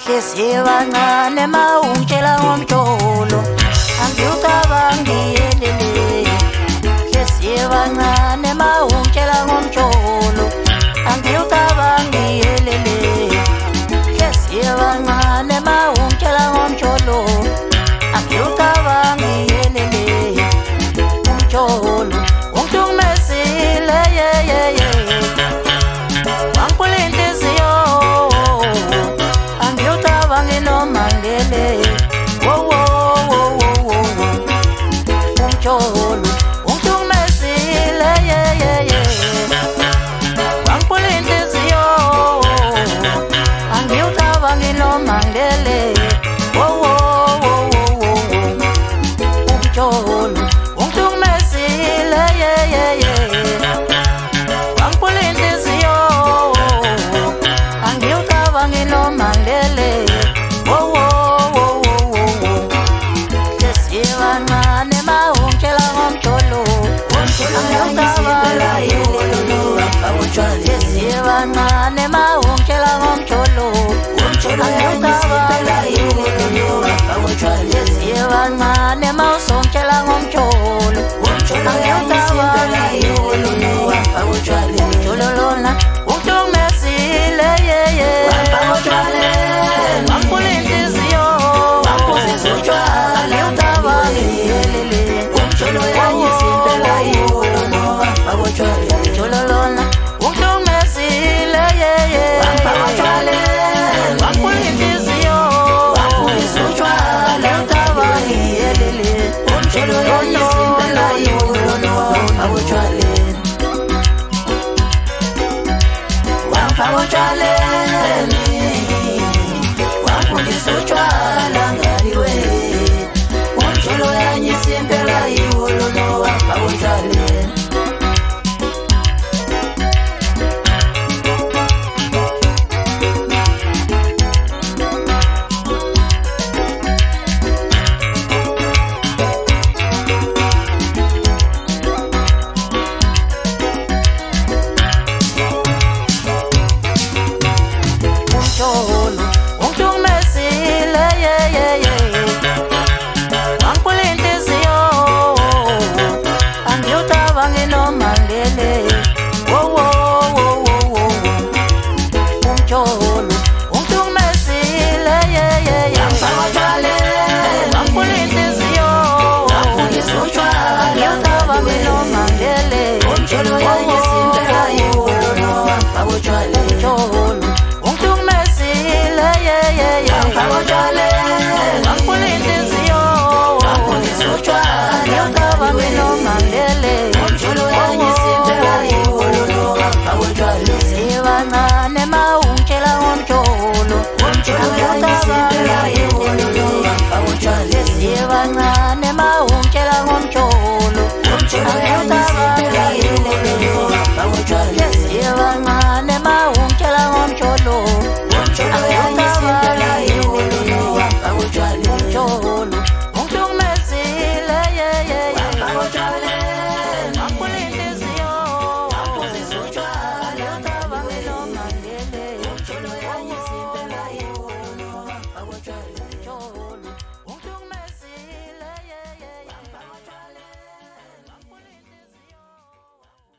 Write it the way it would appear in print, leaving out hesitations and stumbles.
Sesibancane mawungitshela ngomjolo angiwucabangi yelele. Sesibancane mawungitshela ngomjolo angiwucabangi yelele. Sesibancane mawungitshela ngomjolo angiwucabangi yelele. Umjolo ungihlukumezile yeyeye wangipula inhliziyo angiwucabangi noma ngele. Umjolo ungihlukumezile yeyeye wangipula inhliziyo angiwucabangi noma ngele. Umjolo ungihlukumezile yeyeye wangipula inhliziyo angiwucabangi noma ngele. Sesibancane mawungitshela ngomjolo angiwucabangi yelele. Sesibancane mawungitshela ngomjolo angiwucabangi yelele. Sesibancane mawusongitshela ngomjolo angiwucabangi yelele. Umjolo lona ungihlukumezile yeye wangipula inhliziyo angiwucabangi yelele. Umjolo lona ungihlukumezile yeye wangipula inhliziyo angiwucabangi yelele. Wangifundisa utshwala ngaliwe umjolo yanyisimpela iholono wapha utshwaleni. Umjolo ungihlukumezile yeyeye wangipula inhliziyo angiwucabangi noma ngele.